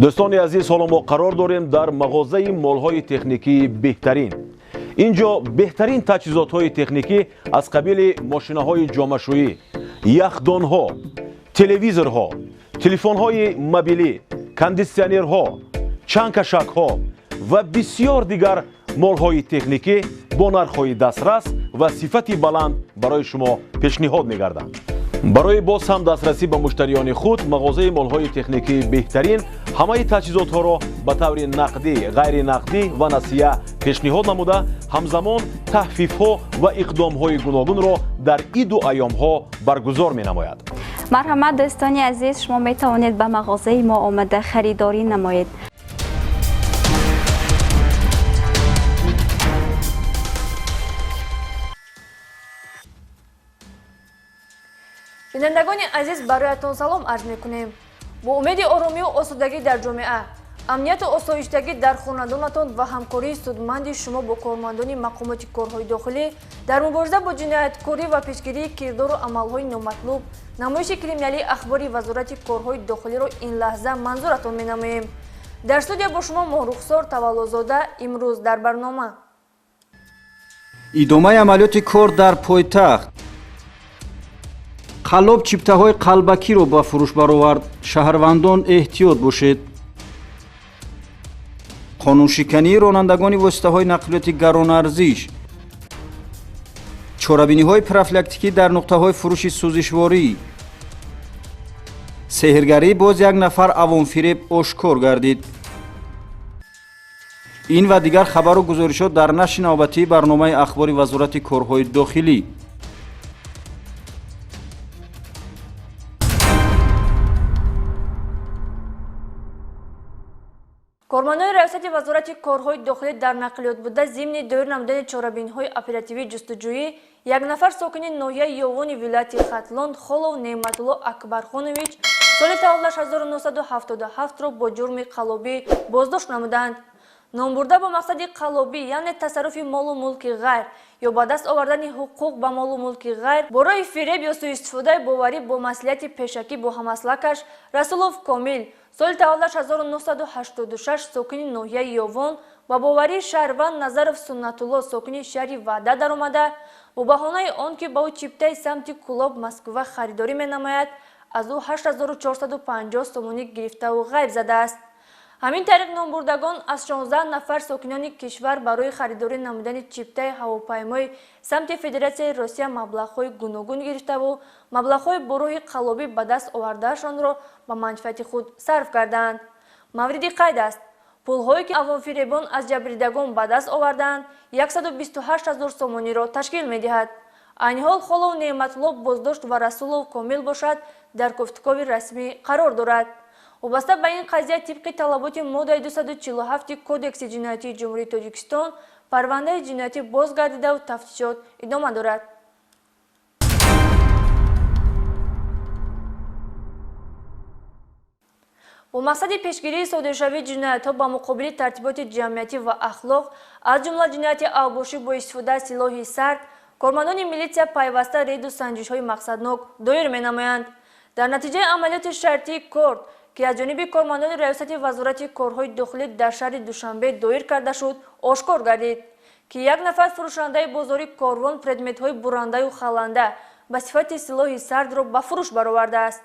دوستان عزیز، حالا ما قرار داریم در مغازه مالهای تکنیکی بهترین. اینجا بهترین تجهیزات تکنیکی از قبیل ماشین‌های جامه‌شویی، یخدان‌ها، تلویزورها، تلفن‌های موبیلی، کاندیسیونرها، چنگ‌کشک‌ها و بسیار دیگر مالهای تکنیکی با نرخ‌های دسترس و صفت بلند برای شما پیشنهاد می‌گردند. برای باز هم دسترسی به مشتریان خود، مغازه مالهای تکنیکی بهترین همه تجهیزات‌ها را به طور نقدی، غیر نقدی و نسیه پیشنهاد نموده، همزمان تخفیف‌ها و اقدام‌های گوناگون را در این دو ایام‌ها برگزار می‌نماید. مرحمت دوستان عزیز، شما می‌توانید به مغازه ما آمده خریداری نمایید. بینندگان عزیز، برایتان سلام عرض میکنیم. با امید آرامی و آسودگی در جامعه، امنیت و آسایشگی در خانواده‌تان و همکاری سودمند شما با کارمندان مقامات کارهای داخلی در مبارزه با جنایتکاری و پیشگیری کردار و عملهای نامطلوب، نمایش کریمینالی اخباری وزارت کارهای داخلی را این لحظه منظورتان می‌نماییم. در استودیو با شما مهرخسار تولدزاده. امروز در برنامه ادامه عملیات کار در پایتخت، қалоб чиптаҳои қалбакиро ба фурӯш баровард. шаҳрвандон эҳтиёт бошед. қонуншикании ронандагони воситаҳои нақлиёти гаронарзиш, чорабиниҳои профилактикӣ дар нуқтаҳои фурӯши сӯзишворӣ, сеҳргарии боз як нафар авонфиреб ошкор гардид. ин ва дигар хабару гузоришот дар нашри навбатии барномаи ахбори вазорати корҳои дохилӣ. کارمندان ریاست وزارت کارهای داخلی در نقلیات بوده ضمن دور نمودن چاره‌بینی‌های اپراتیوی جستجویی یک نفر ساکن ناحیه یوان ولایت ختلان خالو نعمتالله اکبرخانویچ سال تولدش 1977 را با جرم قلابی بازداشت نمودند. نام برده با مقصد قلابی یعنی تصرف مال و ملک غیر یا با دست آوردن حقوق به مال و ملک غیر برای فریب یا سوء استفاده باوری با مصلحت پیشکی با همسلکش رسولوف کامل سال تولدش 1986 ساکن ناحیه یوان و باوری شهروند نظرов سنتالله ساکن شهر وعده در آمده با بهانه آنکه با او چیپته سمت کلاب مسکو خریداری می‌نماید از او 8450 سومونی گرفته و غیب زده است. همین طریق نامبردگان از 16 نفر ساکنان کشور برای خریداری نمودن چیپته هواپیمای سمت فدراسیای روسیه مبلغ‌های گوناگون گرفته و مبلغ‌های گروه قلابی به دست آوردهشان را به منفعت خود صرف کردند. مورد قید است پول‌هایی که عوام‌فریبان از جبریدگان به دست آوردند 128,000 سومونی را تشکیل می‌دهد. این حال خالو نعمتالله بازداشت و رسولوف کامل باشد در گفتگوی رسمی قرار دارد. وابسته به این قضیه طبق طلبات ماده 247 کودکس جنایتی جمهوری تاجیکستان پرونده جنایتی بازگردیده و تفتیشات ادامه دارد. با مقصد پیشگیری صادرشوی جنایت‌ها با مقابل ترتیبات جمعیتی و اخلاق از جمله جنایت اوباشی با استفاده از سلاح سرد، کارمندان میلیسیا پیوسته رید و سنجش‌های مقصدناک دایر می‌نمایند. در نتیجه عملیات شرطی کورد که از جانب کارمندان ریاست وزارت کارهای داخلی در شهر دوشنبه دایر کرده شد آشکار گردید که یک نفر فروشنده بازاری کاروان پردمت‌های برنده و خلنده به صفت سلاح سرد را به فروش برآورده است.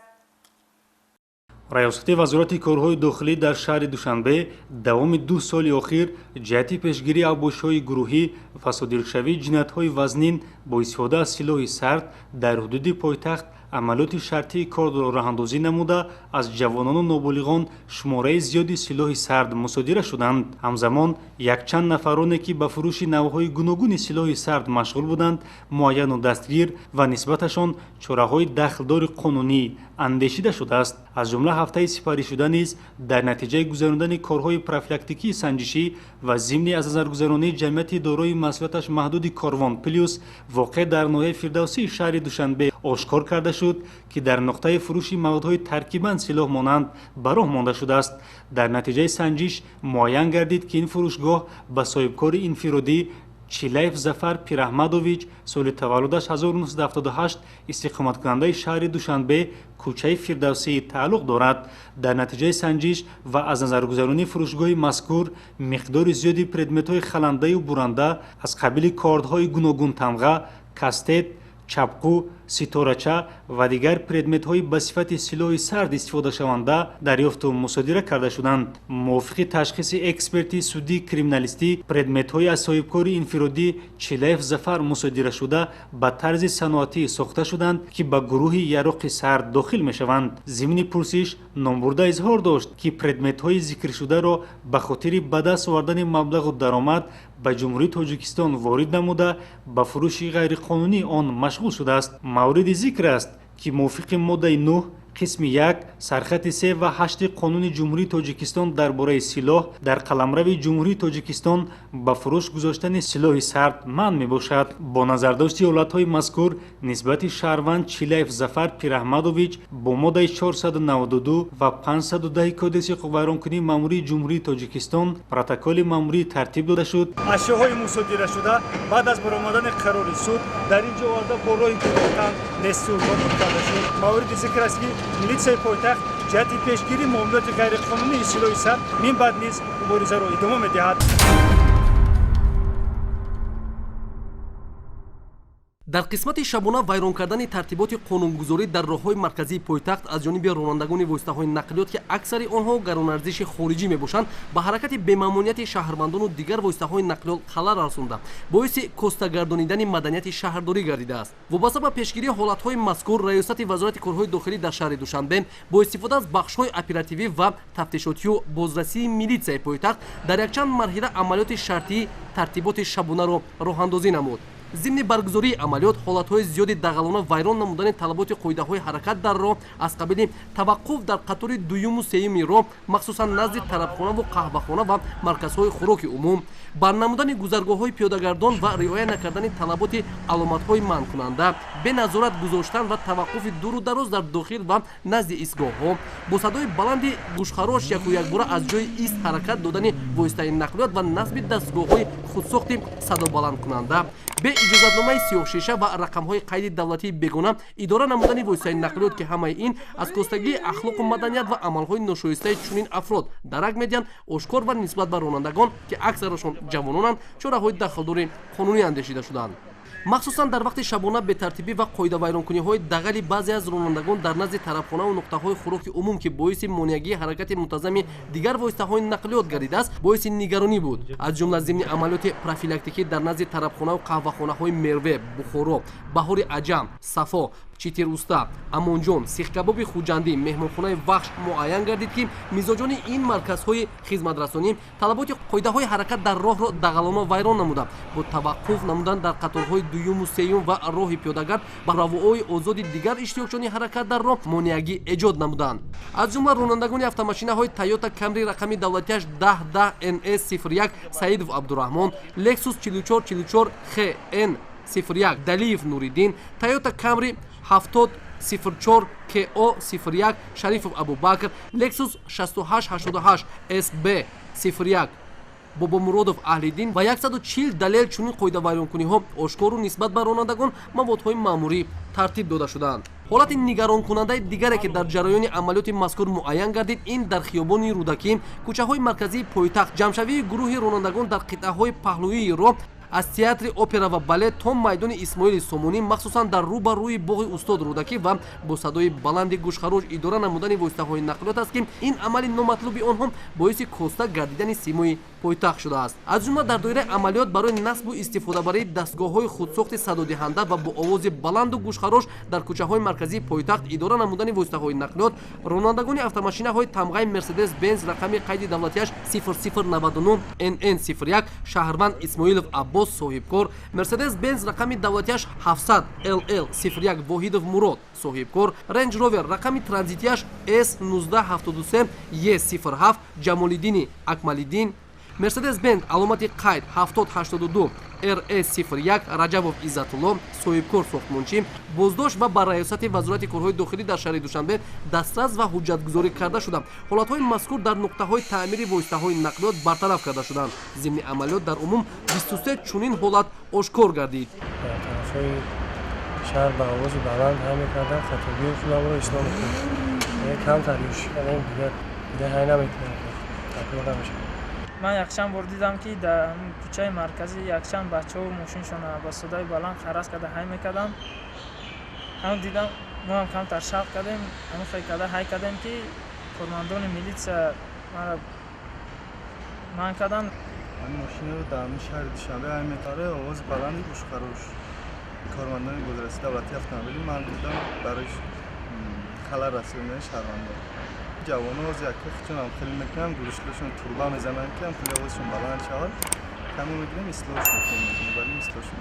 ریاست وزارت کارهای داخلی در شهر دوشنبه دوام 2 سال اخیر جهت پیشگیری اوباش‌های گروهی و صادرشوی جنایت‌های وزنین با استفاده از سلاح سرد در حدود پایتخت عملیات شرطی کار را راه‌اندازی نموده از جوانان و نابالغان شماره زیادی سلاح سرد مصادره شدند. همزمان یک چند نفرانی که به فروش نوع‌های گوناگون سلاح سرد مشغول بودند معین و دستگیر و نسبتشان چاره‌های دخلدار قانونی اندیشیده شده است. از جمله هفته سپاری شده نیز در نتیجه گذراندن کارهای پروفیلاکتیکی سنجشی و ضمن از نظر گذرانی جمعیت دارای مسئولیتش محدود کاروان پلیوس واقع در ناحیه فردوسی شهر دوشنبه آشکار کرده شد که در نقطه فروش موادهای ترکیباً سلاح مانند براه مانده شده است. در نتیجه سنجش معین گردید که این فروشگاه به صاحبکار انفرادی Чилаев Зафар Пираҳмадович соли таваллудаш 1978 истиқоматкунандаи шаҳри Душанбе кӯчаи Фирдавсии тааллуқ дорад. дар натиҷаи санҷиш ва аз назаргузаронии фурӯшгоҳи мазкур миқдори зиёди предметҳои халандаю буранда аз қабили кордҳои гуногун тамға, кастет, чапқу, ситорача ва дигар предметҳои ба сифати силоҳи сард истифодашаванда дарёфту мусодира карда шуданд. мувофиқи ташхиси эксперти судии криминалистӣ, предметҳои аз соҳибкори инфиродӣ Чилаев Зафар мусодира шуда ба тарзи саноатӣ сохта шуданд, ки ба гурӯҳи яроқи сард дохил мешаванд. зимни пурсиш номбурда изҳор дошт, ки предметҳои зикршударо ба хотири ба даст овардани маблағу даромад ба ҷумҳурии Тоҷикистон ворид намуда ба фурӯши ғайриқонунӣ он машғул шудааст. мавриди зикр аст, ки мувофиқи моддаи 9 қисми 1 сархати 3 ва 8 қонуни ҷумҳурии Тоҷикистон дар бораи силоҳ дар қаламрави ҷумҳурии Тоҷикистон ба фурӯш гузоштани силоҳи сард манъ мебошад. бо назардошти ҳолатҳои мазкур нисбати шаҳрванд Чилаев Зафар Пираҳмадович бо моддаи 492 ва 510 кодекси қуввайронкунии маъмурии ҷумҳурии Тоҷикистон протоколи маъмурӣ тартиб дода шуд. ашёҳои мусодирашуда баъд аз баромадани қарори суд дар ин ҷо оварда бо роҳи гунохтан нестиҳодбод карда шуд. мавриди зикр аст, ки милитсияи пойтахт ҷиҳати пешгирии муомилоти ғайриқонунии силоҳи сард мин баъд низ муборизаро идома медиҳад. дар қисмати шабона вайрон кардани тартиботи қонунгузорӣ дар роҳҳои марказии пойтахт аз ҷониби ронандагони воситаҳои нақлиёт ки аксари онҳо гаронарзиши хориҷӣ мебошанд ба ҳаракати бемаъмунияти шаҳрвандону дигар воситаҳои нақлиёт халал расонда боиси костагардонидани маданияти шаҳрдорӣ гардидааст. вобаста ба пешгирии ҳолатҳои мазкур раёсати вазорати корҳои дохилӣ дар шаҳри Душанбе бо истифода аз бахшҳои оперативӣ ва тафтишотию бозрасии милитсияи пойтахт дар якчанд марҳила амалиёти шартии тартиботи шабонаро роҳандозӣ намуд. зимни баргузории амалиёт ҳолатҳои зиёди дағалона вайрон намудани талаботи қоидаҳои ҳаракат дар роҳ аз қабили таваққуф дар қатори дуюму сеюми роҳ махсусан назди тарабхонаву қаҳвахона ва марказҳои хӯроки умум, барнамудани гузаргоҳҳои пиёдагардон ва риоя накардани талаботи аломатҳои манъкунанда, беназорат гузоштан ва таваққуфи дуру дароз дар дохил ва назди истгоҳҳо, бо садои баланди гӯшхарош якуякбора аз ҷои ист ҳаракат додани воситаи нақлиёт ва насби дастгоҳҳои худсохти садобаландкунанда, бе иҷозатномаи сиёҳшиша ва рақамҳои қайди давлатии бегона идора намудани воситаи нақлиёт, ки ҳамаи ин аз костагии ахлоқу маданият ва амалҳои ношоистаи чунин афрод дарак медиҳанд ошкор ва нисбат ба ронандагон, ки аксарашон ҷавононанд, чораҳои дахлдори қонунӣ андешида шуданд. махсусан дар вақти шабона бетартибӣ ва қоидавайронкуниҳои дағали баъзе аз ронандагон дар назди тарабхонаву нуқтаҳои хӯроки умум, ки боиси монеагии ҳаракати мунтазами дигар воситаҳои нақлиёт гардидааст, боиси нигаронӣ буд. аз ҷумла зимни амалиёти профилактикӣ дар назди тарабхонаву қаҳвахонаҳои Мерве, Бухоро, Баҳори Аҷам, Сафо, Читируста, Амонҷон, Сихкабоби Хуҷандӣ, Меҳмонхонаи Вахш муайян гардид, ки мизоҷони ин марказҳои хизматрасонӣ талаботи қоидаҳои ҳаракат дар роҳро дағалона вайрон намуда, бо таваққуф намудан дар қаторҳои дуюму сеюм ва роҳи пиёдагард ба равоҳои озоди дигар иштирокчони ҳаракат дар роҳ монеагӣ эҷод намуданд. аз ҷумла ронандагони автомошинаҳои Toyota Camry рақами давлатиаш 1010NS01 Саидов Абдураҳмон, Lexus 4444 XN 01 Далиев Нуриддин, Toyota Camry 7004 KO 01 Шарифов Абубакр, Lexus 6888 SB 01 Бобомуродов Аҳлиддин ва 140 далел чунин қоидавайронкуниҳо ошкору нисбат ба ронандагон маводҳои маъмурӣ тартиб дода шуданд. ҳолати нигаронкунандаи дигаре, ки дар ҷараёни амалиёти мазкур муайян гардид, ин дар хиёбони Рудакӣ, кӯчаҳои марказии пойтахт, ҷамъшавии гурӯҳи ронандагон дар қитъаҳои паҳлӯии роҳ аз театри опера ва балет то майдони Исмоили Сомонӣ, махсусан дар рӯ ба рӯи боғи Устод Рудакӣ ва бо садои баланди гӯшхарош идора намудани воситаҳои нақлиёт аст, ки ин амали номатлуби онҳо боиси коста гардидани симои пойтахт шудааст. аз ҷумла дар доираи амалиёт барои насбу истифодабарии дастгоҳҳои худсохти садодиҳанда ва бо овози баланду гӯшхарош дар кӯчаҳои марказии пойтахт идора намудани воситаҳои нақлиёт, ронандагони автомошинаҳои тамғаи Мерседес Бенз рақами қайди давлатиаш 0099 NN 01 шаҳрванд Исмоилов Аббос соҳибкор, Мерседес Бенз рақами давлатиаш 700 LL 01 Воҳидов Мурод соҳибкор, Range Rover рақами транзитиаш S1973 E07 Ҷамолиддини Акмалиддин, Мерседес Бенз аломати қайд 7082 RS01 Раҷабов Иззатулло соҳибкор сохтмончӣ боздошт ва ба раёсати вазорати корҳои дохилӣ дар шаҳри Душанбе дастрас ва ҳуҷҷатгузорӣ карда шуда. Ҳолатҳои мазкур дар нуқтаҳои таъмири воситаҳои нақлиёт бартараф карда шуданд. Зимни амалиёт дар умум 23 чунин ҳолат ошкор гардид. شهر با آواز بلند هم میکردن خطابی خودم رو اصلاح میکنم کم تریش کنم دیگه های نمیکنم تقریبا نمیشه من یکشن بار دیدم که در کوچه مرکزی یکشن بچه ها ماشینشون با صدای بلند خرس کرده های میکردن هم دیدم ما هم کم تر شب کردیم هم فکر کرده های کردیم که فرماندان میلیس من کردن ماشین رو در شهر دوشنبه های میتاره آواز بلندی گوش خروش کارمندان گذرسی دولتی اتومبیلی من بودم برای خلال رسوندن شهروندان جوان‌ها از یک چون هم خیلی میکنم گوشتشون توربا میزنن که هم خیلی آوازشون بلند شد کمی میگیم اصلاحش میکنیم ولی اصلاحشون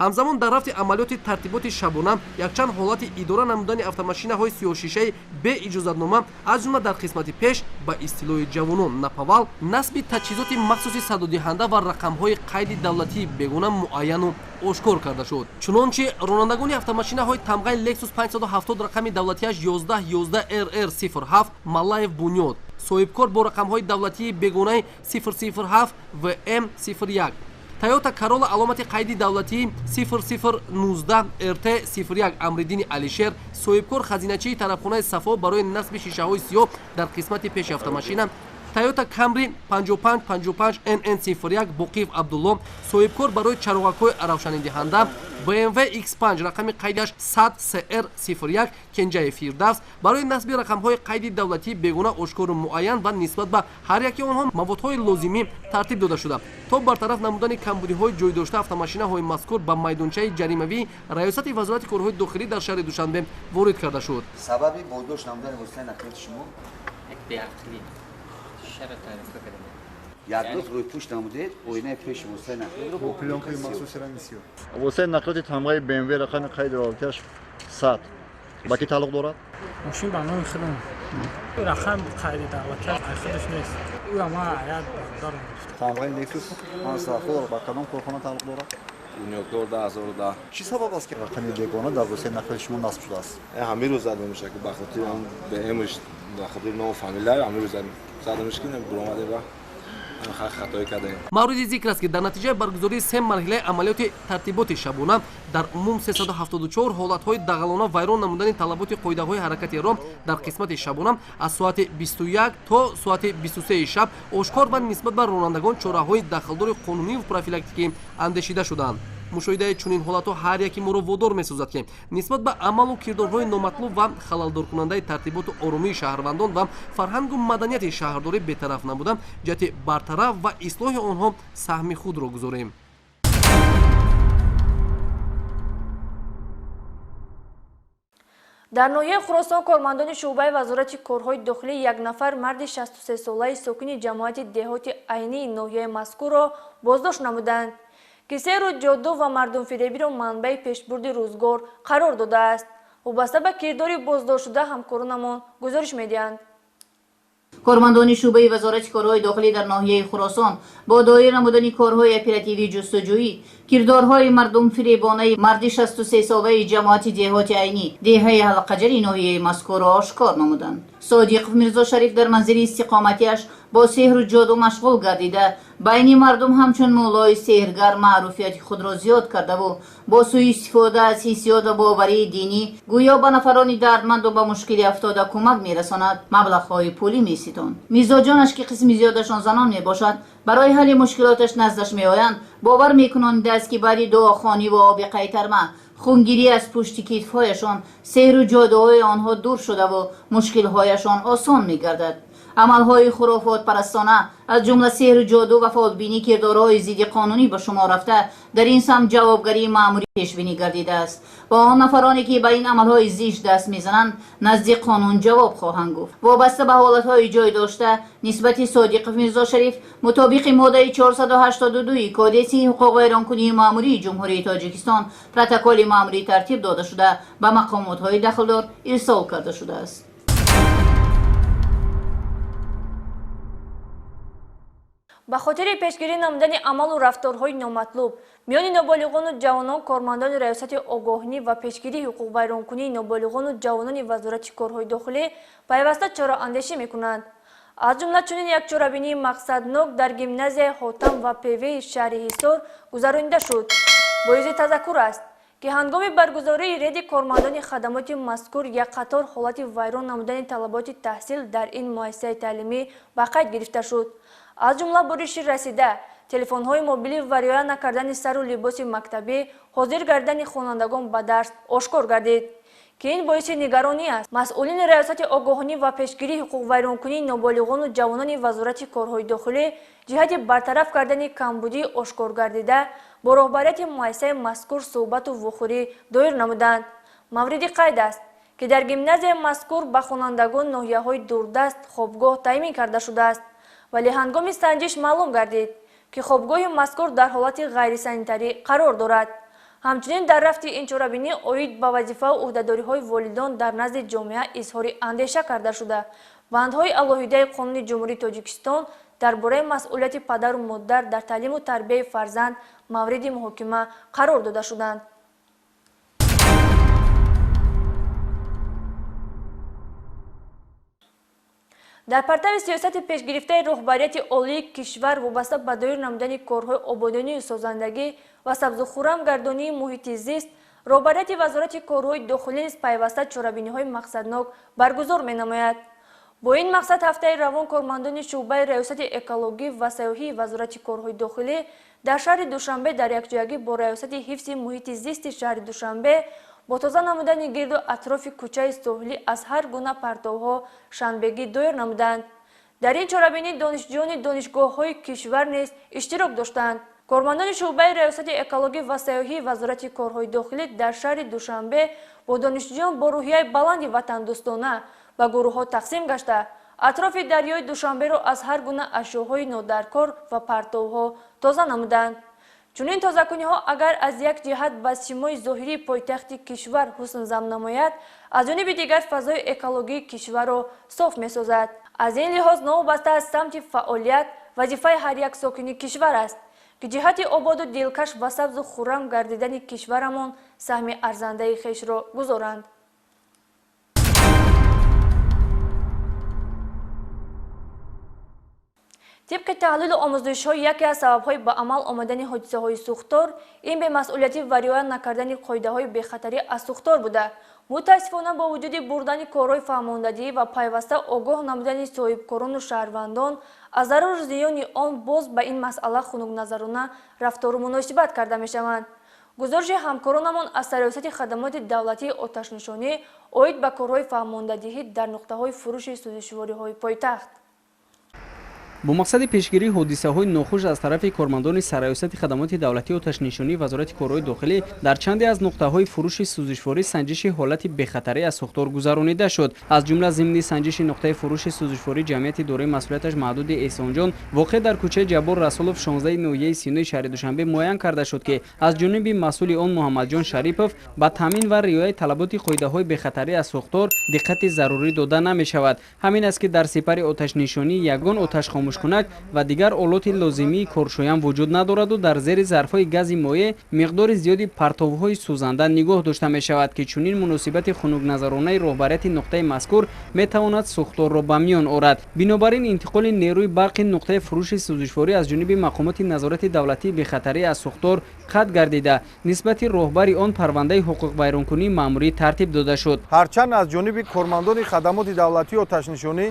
ҳамзамон дар рафти амалиёти тартиботи шабона якчанд ҳолати идора намудани автомашинаҳои сиёҳшишаи беиҷозатнома аз ҷумла дар қисмати пеш ба истилои ҷавонон напавал насби таҷҳизоти махсуси садодиҳанда ва рақамҳои қайди давлатии бегуна муайяну ошкор карда шуд. Чунончи ронандагони автомашинаҳои тамғаи Lexus 570 рақами давлатияш 1111 RR07 Малаев Бунёд соҳибкор бо рақамҳои давлатии бегунаи 007 VM01 Toyota Corolla аломати қайди давлатии 0019 RT01 Амриддини Алишер соҳибкор хазиначии тарабхонаи Сафо барои насби шишаҳои сиёҳ дар қисмати пеши автомашина Toyota Camry 5555 NN01 Боқиев Абдулло соҳибкор барои чароғакҳои равшанидиҳанда BMW X5 рақами қайдаш 100 CR01 Кенҷаи Фирдавс барои насби рақамҳои қайди давлатии бегуна ошкору муайян ва нисбат ба ҳар яки онҳо маводҳои лозимӣ тартиб дода шуда то бартараф намудани камбудиҳои ҷойдошта автомашинаҳои мазкур ба майдончаи ҷаримавии раёсати вазорати корҳои дохилӣ дар шаҳри Душанбе ворид карда шуд. Сабаби боздошт намудани воситаи нақлиёти шумо як рӯз рӯи пӯшт намудед оинаи пеши воситаи нақлиётро бо плёнкаи махсуси ранги сиёҳ воситаи нақлиёти тамғаи BMW рақами қайди равотияш 100 ба ки тааллуқ дорад? ماشین با نام خودم رقم قیدی دعوت خودش نیست او ما عیاد دارم тамғаи Lexus 570 ба кадом корхона тааллуқ дорад? بنیادگار 2010 چی سبب است که رقم بیگانه در واسطه نقل شما نصب شده است؟ همین روز زده میشه که بخاطر اون به امش بخاطر نام فامیلای همین روز زده میشه که برآمده و خطای کرده. мавриди зикр аст ки дар натиҷаи баргузории се марҳилаи амалиёти тартиботи шабона дар умум 374 ҳолатҳои дағалона вайрон намудани талаботи қоидаҳои ҳаракати роҳ дар қисмати шабона аз соати 21 то соати 23 шаб ошкор ва нисбат ба ронандагон чораҳои дахлдори қонуниву профилактикӣ андешида шуданд. мушоҳидаи чунин ҳолатҳо ҳар яки моро водор месозад ки нисбат ба амалу кирдорҳои номатлуб ва халалдоркунандаи тартиботу оромии шаҳрвандон ва фарҳангу маданияти шаҳрдорӣ бетараф намуда ҷиҳати бартараф ва ислоҳи онҳо саҳми худро гузорем. дар ноҳияи Хуросон кормандони шуъбаи вазорати корҳои дохилӣ як нафар марди 63 солаи сокини ҷамоати деҳоти айнии ноҳияи мазкурро боздошт намуданд. кисеру ҷодду ва мардумфиребиро манбаи пешбурди рӯзгор қарор додааст. вобаста ба кирдори боздоштшуда ҳамкоронамон гузориш медиҳанд. кормандони шуъбаи вазорати корҳои дохилӣ дар ноҳияи Хуросон бо доир намудани корҳои оперативии ҷустуҷӯӣ кирдорҳои мардумфиребонаи марди 63 солаи ҷамоати деҳоти айнӣ деҳаи ҳалақаҷари ноҳияи мазкурро ошкор намуданд. Содиқов Мирзо Шариф дар манзили истиқоматиаш бо сеҳру ҷоду машғул гардида байни мардум ҳамчун муллои сеҳргар маъруфияти худро зиёд кардаву бо сӯистифода аз ҳиссиёт ва боварии динӣ гӯё ба нафарони дардманду ба мушкилӣ афтода кӯмак мерасонад маблағҳои пулӣ меситонд. Мизоҷонаш ки қисми зиёдашон занон мебошад барои ҳалли мушкилоташ наздаш меоянд бовар мекунонидааст ки баъди дуохонӣ ва оби қайтарма хунгирӣ аз пушти китфҳояшон сеҳру ҷодуҳои онҳо дур шудаву мушкилҳояшон осон мегардад. амалҳои хурофотпарастона аз ҷумла сеҳру ҷоду ва фолбинӣ кирдорҳои зидди қонунӣ ба шумор рафта дар ин самт ҷавобгарии маъмурӣ пешбинӣ гардидааст. ба он нафароне ки ба ин амалҳои зишт даст мезананд назди қонун ҷавоб хоҳанд гуфт. вобаста ба ҳолатҳои ҷой дошта нисбати Содиқов Мирзо Шариф мутобиқи моддаи 482 кодекси ҳуқуқ вайронкунии маъмурии ҷумҳурии Тоҷикистон протоколи маъмурӣ тартиб дода шуда ба мақомотҳои дахлдор ирсол карда шудааст. ба хотири пешгирӣ намудани амалу рафторҳои номатлуб миёни ноболиғону ҷавонон кормандони раёсати огоҳӣ ва пешгирии ҳуқуқвайронкунии ноболиғону ҷавонони вазорати корҳои дохилӣ пайваста чораандешӣ мекунанд. аз ҷумла чунин як чорабинии мақсаднок дар гимназияи ҳотам ва певеи шаҳри ҳисор гузаронида шуд. боизи тазаккур аст ки ҳангоми баргузории реди кормандони хадамоти мазкур як қатор ҳолати вайрон намудани талаботи таҳсил дар ин муассисаи таълимӣ ба қайд гирифта шуд. аз ҷумла бориши расида телефонҳои мобилӣ ва риоя накардани сару либоси мактабӣ ҳозир гардидани хонандагон ба дарс ошкор гардид ки ин боиси нигаронӣ аст. масъулини раёсати огоҳонӣ ва пешгирии ҳуқуқвайронкунии ноболиғону ҷавонони вазорати корҳои дохилӣ ҷиҳати бартараф кардани камбудии ошкор гардида бо роҳбарияти муассисаи мазкур суҳбату вохӯрӣ доир намуданд. мавриди қайд аст ки дар гимназияи мазкур ба хонандагон ноҳияҳои дурдаст хобгоҳ таъмин карда шудааст, вале ҳангоми санҷиш маълум гардид ки хобгоҳи мазкур дар ҳолати ғайрисанитарӣ қарор дорад. ҳамчунин дар рафти ин чорабинӣ оид ба вазифаву ӯҳдадориҳои волидон дар назди ҷомеа изҳори андеша карда шуда бандҳои алоҳидаи қонуни ҷумҳурии Тоҷикистон дар бораи масъулияти падару модар дар таълиму тарбияи фарзанд мавриди муҳокима қарор дода шуданд. дар партави сиёсати пешгирифтаи роҳбарияти олии кишвар вобаста ба доир намудани корҳои ободонию созандагӣ ва сабзухӯрамгардонии муҳити зист роҳбарияти вазорати корҳои дохилӣ низ пайваста чорабиниҳои мақсаднок баргузор менамояд. бо ин мақсад ҳафтаи равон кормандони шуъбаи раёсати экологӣ ва сайёҳии вазорати корҳои дохилӣ дар шаҳри Душанбе дар якҷоягӣ бо раёсати ҳифзи муҳити зисти шаҳри Душанбе бо тоза намудани гирду атрофи кӯчаи соҳилӣ аз ҳар гуна партовҳо шанбегӣ доир намуданд. дар ин чорабинӣ донишҷӯёни донишгоҳҳои кишвар низ иштирок доштанд. кормандони шуъбаи раёсати экологӣ ва сайёҳии вазорати корҳои дохилӣ дар шаҳри Душанбе бо донишҷӯён бо рӯҳияи баланди ватандӯстона ба гурӯҳҳо тақсим гашта атрофи дарёи Душанберо аз ҳар гуна ашёҳои нодаркор ва партовҳо тоза намуданд. чунин тозакуниҳо агар аз як ҷиҳат ба симои зоҳирии пойтахти кишвар ҳуснзам намояд, аз ҷониби дигар фазои экологии кишварро соф месозад. аз ин лиҳоз новобаста аз самти фаъолият вазифаи ҳар як сокини кишвар аст ки ҷиҳати ободу дилкаш ва сабзу хуррам гардидани кишварамон саҳми арзандаи хешро гузоранд. тибқи таҳлилу омӯзишҳо яке аз сабабҳои ба амал омадани ҳодисаҳои сӯхтор ин бемасъулиятӣ ва риоя накардани қоидаҳои бехатарӣ аз сӯхтор буда. мутаассифона бо вуҷуди бурдани корҳои фаҳмондагӣ ва пайваста огоҳ намудани соҳибкорону шаҳрвандон аз зарару зиёни он боз ба ин масъала хунукназарона рафтору муносибат карда мешаванд. гузориши ҳамкоронамон аз сароясати хадамоти давлатии оташнишонӣ оид ба корҳои фаҳмондагӣ дар нуқтаҳои фурӯши сӯзишвориҳои пойтахт. бо мақсади пешгирии ҳодисаҳои нохуш аз тарафи кормандони сароясати хадамоти давлатии оташнишонӣ вазорати корҳои дохилӣ дар чанде аз нуқтаҳои фурӯши сӯзишворӣ санҷиши ҳолати бехатарӣ аз сӯхтор гузаронида шуд. аз ҷумла зимни санҷиши нуқтаи фурӯши сӯзишворӣ ҷамъияти дорои масъулияташ маҳдуди эҳсонҷон воқеъ дар кӯчаи ҷаббор расулов 16 ноҳияи 39 шаҳри Душанбе муайян карда шуд ки аз ҷониби масъули он Муҳаммадҷон Шарипов ба таъмин ва риояи талаботи қоидаҳои бехатарӣ аз сӯхтор диққати зарурӣ дода намешавад. ҳамин аст ки дар сипари оташнишонӣ ягон оташхомӯшкунак ва дигар олоти лозимии коршоям вуҷуд надораду дар зери зарфҳои гази моеъ миқдори зиёди партовҳои сӯзанда нигоҳ дошта мешавад ки чунин муносибати хунукназаронаи роҳбарияти нуқтаи мазкур метавонад сӯхторро ба миён орад. бинобар ин интиқоли нерӯи барқи нуқтаи фурӯши сӯзишворӣ аз ҷониби мақомоти назорати давлатии бехатарӣ аз сӯхтор қатъ гардида нисбати роҳбари он парвандаи ҳуқуқвайронкунии маъмурӣ тартиб дода шуд. ҳарчанд аз ҷониби кормандони хадамоти давлатии оташнишонӣ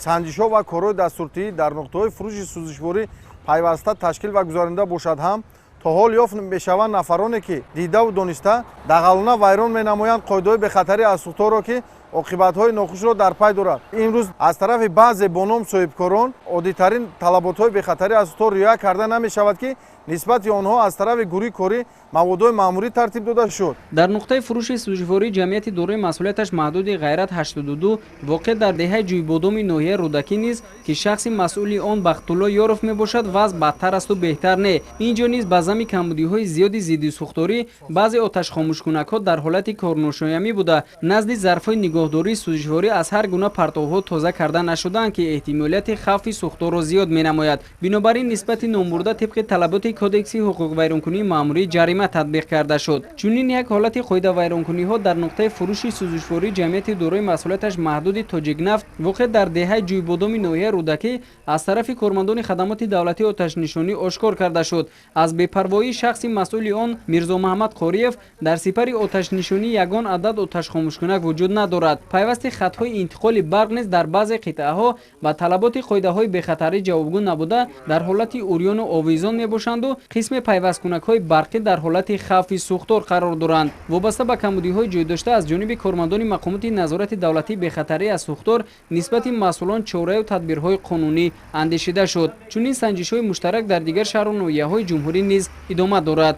санҷишҳо ва корҳои дастуртии дар нуқтаҳои фурӯши сӯзишворӣ пайваста ташкил ва гузаронида бошад ҳам то ҳол ёфт мешаванд нафароне ки дидаву дониста дағалона вайрон менамоянд қоидаҳои бехатарӣ аз сӯхторро ки оқибатҳои нохушро дар пай дорад. имрӯз аз тарафи баъзе бо ном соҳибкорон оддитарин талаботҳои бехатарӣ аз сӯхтор риоя карда намешавад ки нисбати онҳо аз тарафи гурӯҳи корӣ маводҳои маъмурӣ тартиб дода шуд. дар нуқтаи фурӯши сӯзишворӣ ҷамъияти дорои масъулияташ маҳдуди ғайрат 82 воқеъ дар деҳаи ҷӯйбодоми ноҳияи рӯдакӣ низ ки шахси масъули он Бахтулло Ёров мебошад вазъ бадтар асту беҳтар не. ин ҷо низ ба зами камбудиҳои зиёди зидди сӯхторӣ баъзе оташхомӯшкунакҳо дар ҳолати корношоямӣ буда назди зарфҳои нигоҳдории сӯзишворӣ аз ҳар гуна партовҳо тоза карда нашуданд ки эҳтимолияти хавфи сӯхторро зиёд менамояд. Бинобар ин нисбати номбурда тибқи талаботи кодекси ҳуқуқвайронкунии маъмурӣ ҷарима татбиқ карда шуд. Чунин як ҳолати қоида вайронкуниҳо дар нуқтаи фурӯши сӯзишвории ҷамъияти дорои масъулияташ маҳдуди Тоҷикнафт воқеъ дар деҳаи ҷӯйбодоми ноҳияи Рӯдакӣ аз тарафи кормандони хадамоти давлатии оташнишонӣ ошкор карда шуд. Аз бепарвоии шахси масъули он Мирзо Маҳмад Қориев дар сипари оташнишонӣ ягон адад оташхомӯшкунак вуҷуд надорад. Пайвасти хатҳои интиқоли барқ низ дар баъзе қитъаҳо ба талаботи қоидаҳои бехатарӣ ҷавобгӯ набуда дар ҳолати урёну овизон мебошанду қисми пайвасткунакҳои барқӣ дар ҳолати хавфи сӯхтор қарор доранд. Вобаста ба камбудиҳои ҷойдошта аз ҷониби кормандони мақомоти назорати давлатии бехатарӣ аз сӯхтор нисбати масъулон чораю тадбирҳои қонунӣ андешида шуд. Чунин санҷишҳои муштарак дар дигар шаҳру ноҳияҳои ҷумҳурӣ низ идома дорад.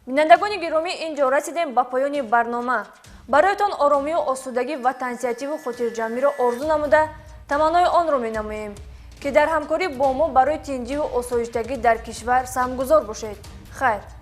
бинандагони гиромӣ, инҷо расидем ба поёни барнома. бароятон оромию осудагӣ ва тансиативу хотирҷамъиро орзу намуда таманнои онро менамоем ки дар ҳамкорӣ бо мо барои тинҷиву осоиштагӣ дар кишвар саҳмгузор бошед. хайр.